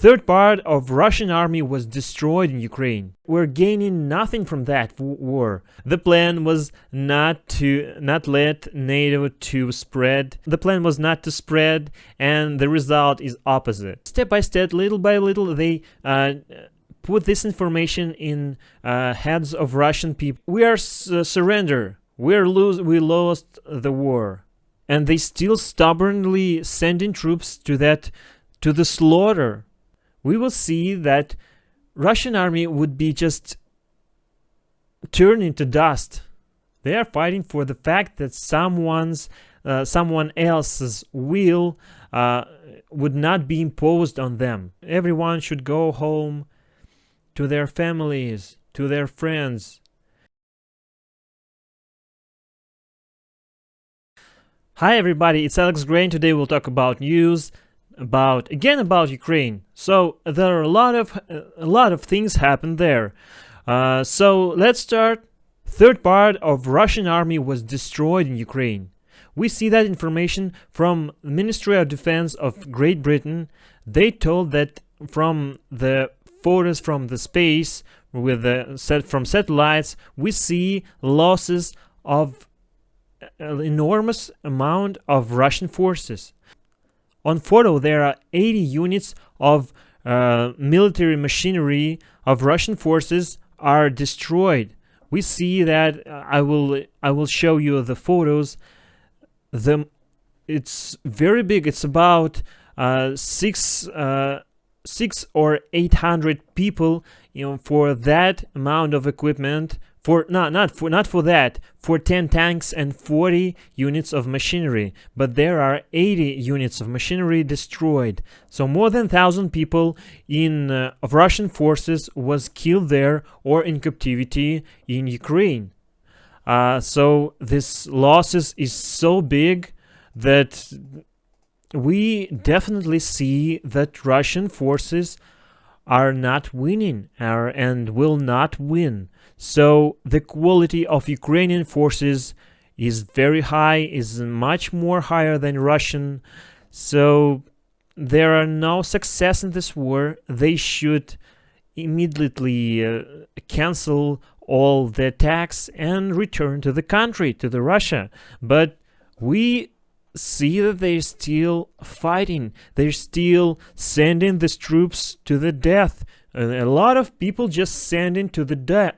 third part of Russian army was destroyed in Ukraine. We're gaining nothing from that war. The plan was not let NATO to spread. The plan was not to spread, and the result is opposite. Step by step, little by little, they put this information in heads of Russian people. We are surrender. We lost the war, and they still stubbornly sending troops to the slaughter. We will see that Russian army would be just turned into dust. They are fighting for the fact that someone else's will would not be imposed on them. Everyone should go home to their families, to their friends. Hi everybody, it's Alex Gray, and today we'll talk about news about Ukraine. So there are a lot of things happened there. So let's start. Third part of Russian army was destroyed in Ukraine. We see that information from the Ministry of Defense of Great Britain. They told that from the photos from the space with from satellites, we see losses of an enormous amount of Russian forces. On photo, there are 80 units of military machinery of Russian forces are destroyed. We see that I will show you the photos. It's very big. It's about 600 or 800 people, for that amount of equipment. For 10 tanks and 40 units of machinery, but there are 80 units of machinery destroyed. So more than 1,000 people of Russian forces was killed there or in captivity in Ukraine. So this losses is so big that we definitely see that Russian forces are not winning and will not win. So the quality of Ukrainian forces is very high, is much more higher than Russian. So there are no success in this war. They should immediately cancel all the attacks and return to the country, to the Russia. But we see that they're still fighting. They're still sending these troops to the death. A lot of people just sending to the death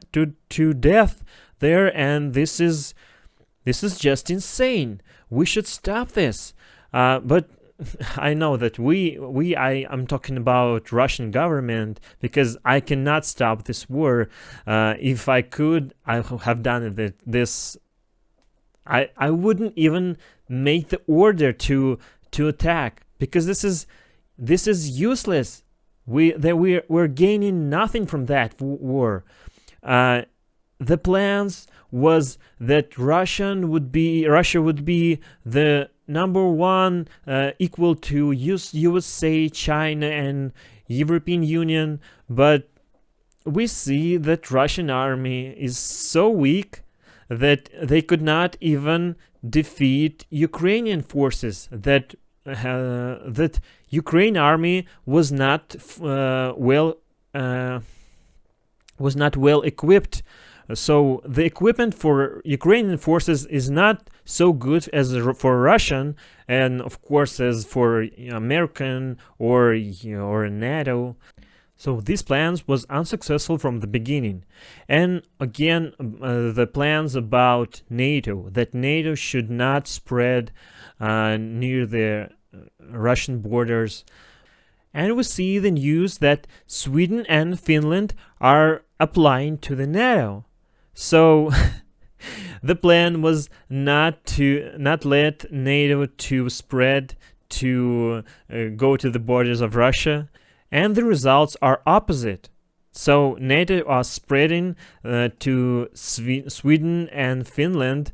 there, and this is just insane. We should stop this. But I know that I'm talking about Russian government, because I cannot stop this war. If I could, I would have done it. I wouldn't even make the order to attack, because this is useless. We're gaining nothing from that war. The plans was that Russia would be the number one, equal to USA, China, and European Union. But we see that Russian army is so weak that they could not even defeat Ukrainian forces. That Ukraine army was not well equipped. So the equipment for Ukrainian forces is not so good as for Russian, and of course as for American or NATO. So these plans was unsuccessful from the beginning. And again, the plans about NATO, that NATO should not spread near the Russian borders. And we see the news that Sweden and Finland are applying to the NATO. So the plan was not let NATO to spread to go to the borders of Russia. And the results are opposite. So NATO are spreading to Sweden and Finland,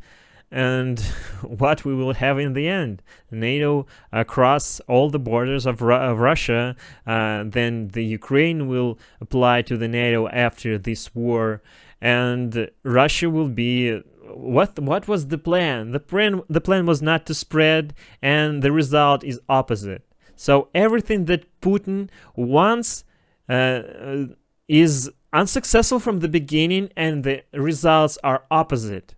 and what we will have in the end, NATO across all the borders of Russia. Then the Ukraine will apply to the NATO after this war, and Russia will be. What was the plan? The plan was not to spread, and the result is opposite. So everything that Putin wants is unsuccessful from the beginning, and the results are opposite.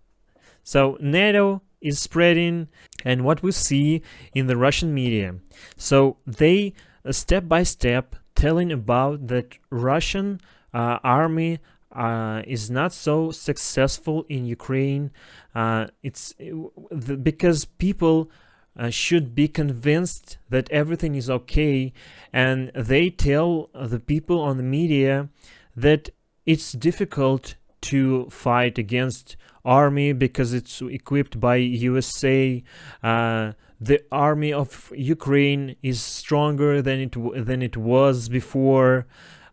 So NATO is spreading, and what we see in the Russian media. So they step by step telling about that Russian army is not so successful in Ukraine. Because people should be convinced that everything is okay, and they tell the people on the media that it's difficult to fight against army because it's equipped by USA. The army of Ukraine is stronger than it was before.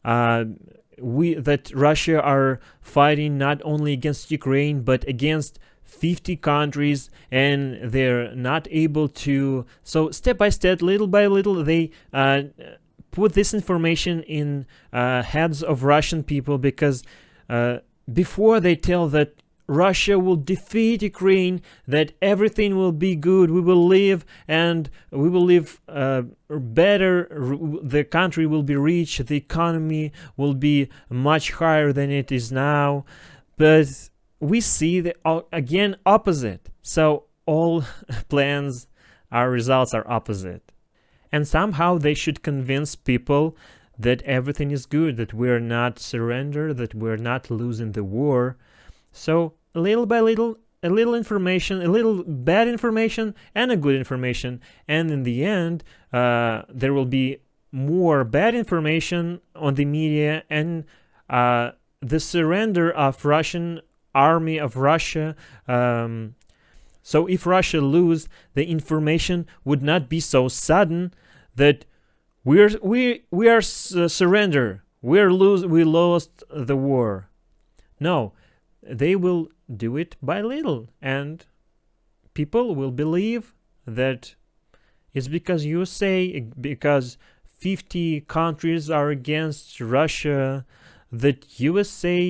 That Russia are fighting not only against Ukraine but against 50 countries, and they're not able to. So step by step, little by little, they put this information in heads of Russian people, because before they tell that Russia will defeat Ukraine, that everything will be good, we will live better, the country will be rich, the economy will be much higher than it is now. But we see the again opposite. So all plans, our results are opposite. And somehow they should convince people that everything is good, that we're not surrender, that we're not losing the war. So little by little, a little information, a little bad information and a good information, and in the end there will be more bad information on the media, and the surrender of Russian army of Russia. So if Russia lose, the information would not be so sudden that we surrender, we lost the war. No, they will do it by little, and people will believe that it's because USA, because 50 countries are against Russia, that USA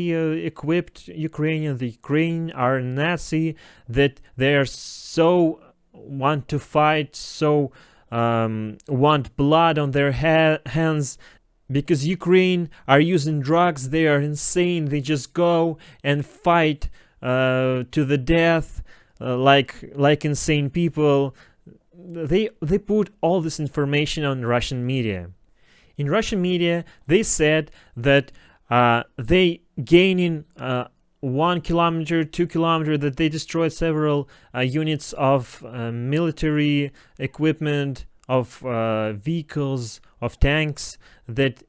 equipped Ukrainian, the Ukraine are Nazi, that they are so want to fight, so want blood on their hands, because Ukraine are using drugs, they are insane, they just go and fight to the death like insane people. They put all this information on Russian media. In Russian media, they said that they gaining 1 kilometer, 2 kilometer, that they destroyed several units of military equipment, of vehicles, of tanks, that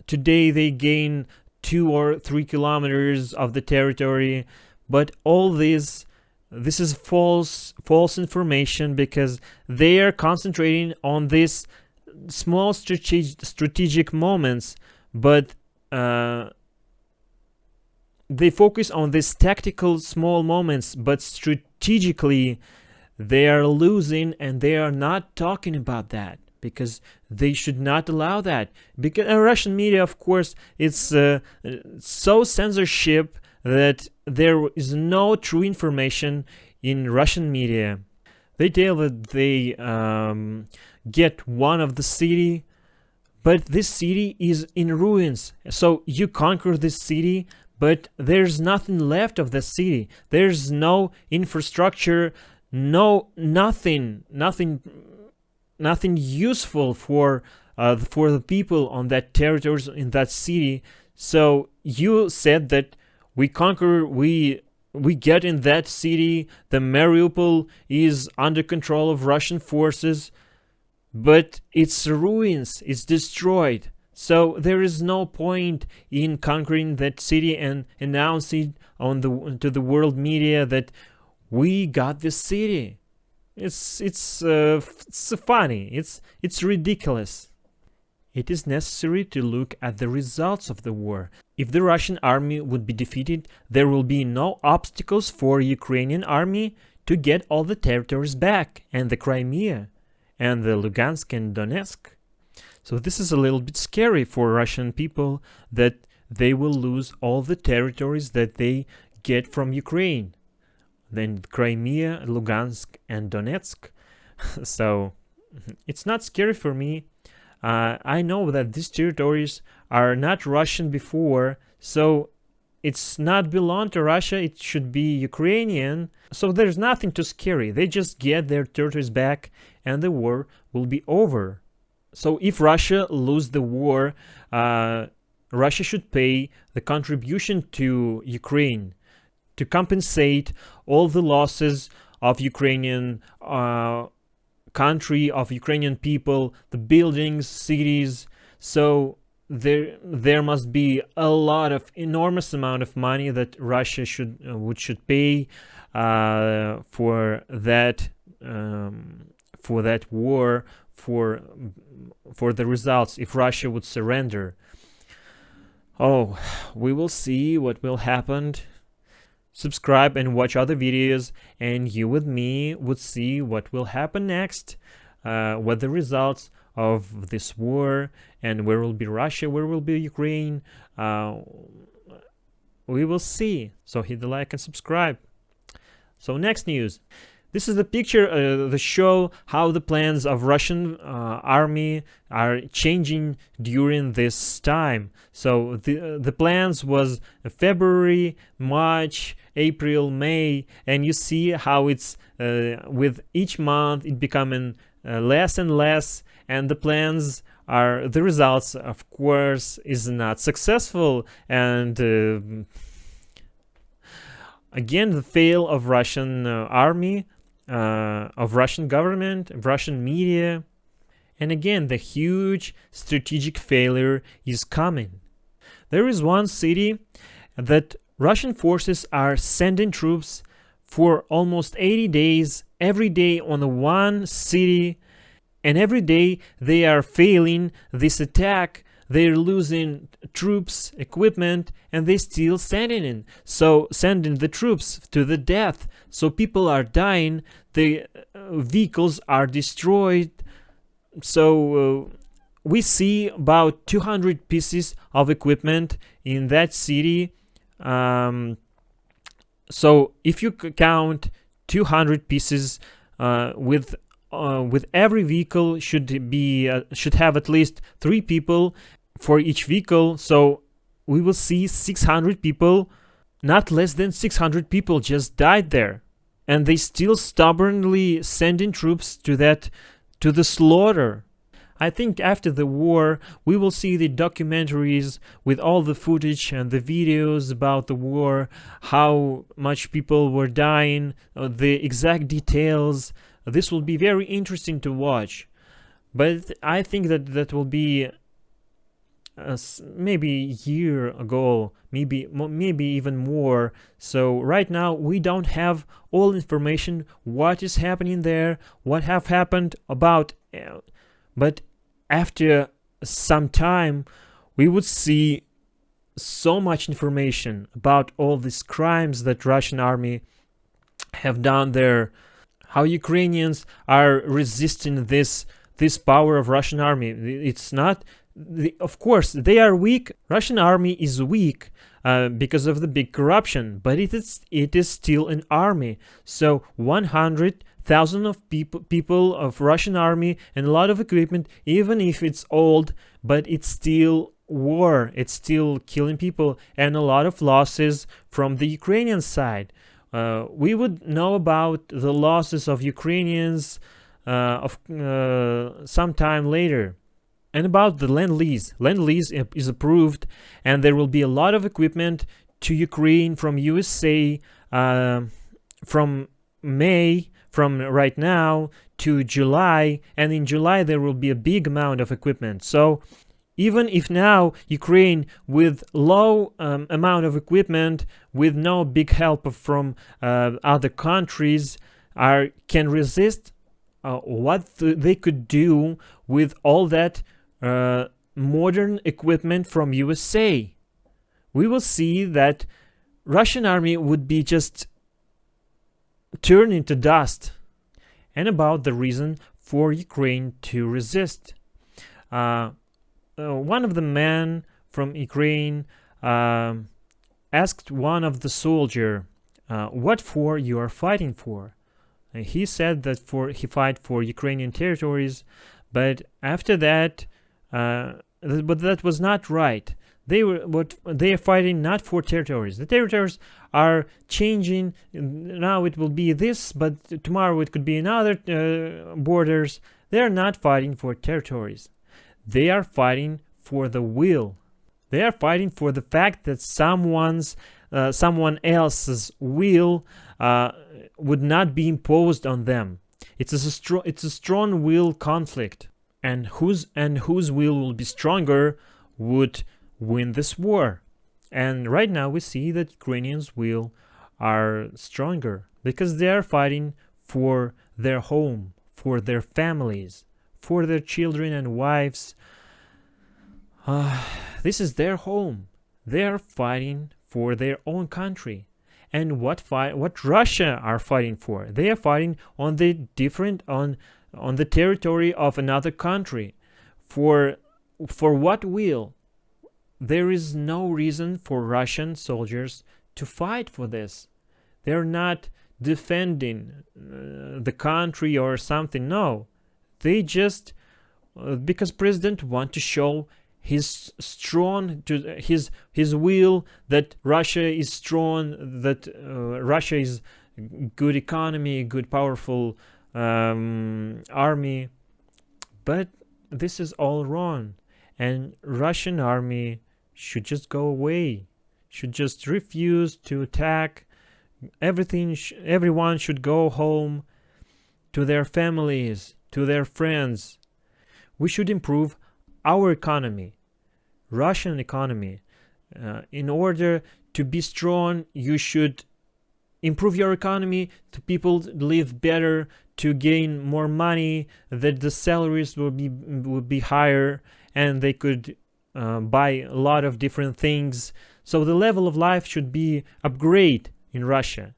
today they gain 2 or 3 kilometers of the territory. But all this is false information, because they are concentrating on these small strategic moments, but they focus on these tactical small moments, but strategically they are losing, and they are not talking about that, because they should not allow that. Because Russian media, of course, it's so censorship that there is no true information in Russian media. They tell that they get one of the city, but this city is in ruins. So you conquer this city, but there's nothing left of the city. There's no infrastructure, nothing useful for the people on that territory, in that city. So you said that we conquer, we get in that city, the Mariupol is under control of Russian forces, but it's ruins, it's destroyed. So there is no point in conquering that city and announcing to the world media that we got this city. It's funny. It's ridiculous. It is necessary to look at the results of the war. If the Russian army would be defeated, there will be no obstacles for Ukrainian army to get all the territories back, and the Crimea, and the Lugansk and Donetsk. So this is a little bit scary for Russian people, that they will lose all the territories that they get from Ukraine. Then Crimea, Lugansk and Donetsk. So it's not scary for me. I know that these territories are not Russian before, so it's not belong to Russia, it should be Ukrainian. So there's nothing too scary. They just get their territories back and the war will be over. So if Russia lose the war, Russia should pay the contribution to Ukraine to compensate all the losses of Ukrainian country, of Ukrainian people, the buildings, cities. So there must be a lot of enormous amount of money that Russia should pay for that war, for the results if Russia would surrender. Oh, we will see what will happen. Subscribe and watch other videos, and you with me would see what will happen next, what the results of this war, and where will be Russia, where will be Ukraine. We will see. So hit the like and subscribe. So next news. This is the picture that show how the plans of Russian army are changing during this time. So the plans was February, March, April, May, and you see how it's with each month it becoming less and less, and the plans are the results, of course, is not successful, and again the fail of Russian army, of Russian government, of Russian media, and again the huge strategic failure is coming. There is one city that Russian forces are sending troops for almost 80 days, every day on the one city, and every day they are failing this attack. They're losing troops, equipment, and they still sending the troops to the death. So people are dying, the vehicles are destroyed. So we see about 200 pieces of equipment in that city. So if you count 200 pieces, with every vehicle should have at least 3 people for each vehicle. So we will see 600 people, not less than 600 people just died there, and they still stubbornly sending troops to the slaughter. I think after the war we will see the documentaries with all the footage and the videos about the war, how much people were dying, the exact details. This will be very interesting to watch, but I think that will be maybe a year ago, maybe even more. So right now we don't have all information what is happening there, what have happened about, but after some time we would see so much information about all these crimes that Russian army have done there, how Ukrainians are resisting this power of Russian army. It's not, of course they are weak. Russian army is weak because of the big corruption, but it is still an army. So 100,000 of people of Russian army and a lot of equipment, even if it's old, but it's still war, it's still killing people, and a lot of losses from the Ukrainian side. We would know about the losses of Ukrainians sometime later. And about the Lend-Lease. Lend-Lease is approved, and there will be a lot of equipment to Ukraine from USA from May, from right now to July, and in July there will be a big amount of equipment. So even if now Ukraine with low amount of equipment, with no big help from other countries, can resist, what they could do with all that modern equipment from USA. We will see that Russian army would be just turned into dust. And about the reason for Ukraine to resist. One of the men from Ukraine asked one of the soldier, what for you are fighting for? He said that he fight for Ukrainian territories, but after that, but that was not right. They are fighting not for territories. The territories are changing. Now it will be this, but tomorrow it could be another borders. They are not fighting for territories. They are fighting for the will. They are fighting for the fact that someone else's will would not be imposed on them. It's a strong will conflict, and whose will will be stronger would win this war. And right now we see that Ukrainians' will are stronger because they are fighting for their home, for their families, for their children and wives. This is their home. They are fighting for their own country. And what Russia are fighting for? They are fighting on the territory of another country. For what will? There is no reason for Russian soldiers to fight for this. They're not defending the country or something. No, they just because president want to show his will that Russia is strong, that Russia is good economy, good powerful army. But this is all wrong, and Russian army should just go away, should just refuse to attack. Everyone should go home to their families, to their friends. We should improve our economy, Russian economy. In order to be strong, you should improve your economy, to people live better, to gain more money, that the salaries will be higher, and they could buy a lot of different things. So the level of life should be upgrade in Russia.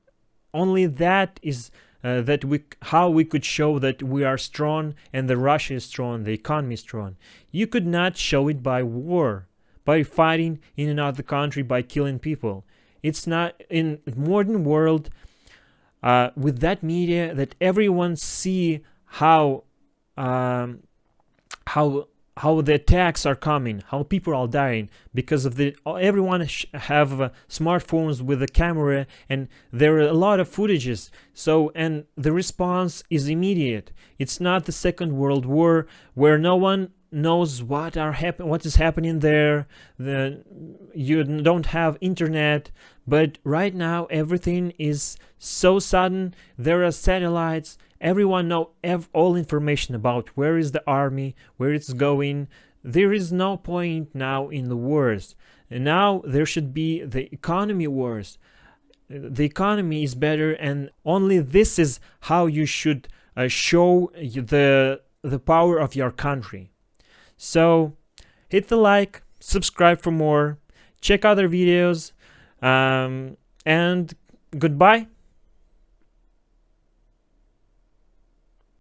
Only that is how we could show that we are strong and that Russia is strong, the economy is strong. You could not show it by war, by fighting in another country, by killing people. It's not in modern world with that media that everyone see how the attacks are coming, how people are dying because of everyone have smartphones with a camera, and there are a lot of footages. So, and the response is immediate. It's not the Second World War where no one knows what is happening there. You don't have internet, but right now everything is so sudden. There are satellites. Everyone know all information about where is the army, where it's going. There is no point now in the wars. And now there should be the economy wars. The economy is better, and only this is how you should show the power of your country. So hit the like, subscribe for more, check other videos, and goodbye.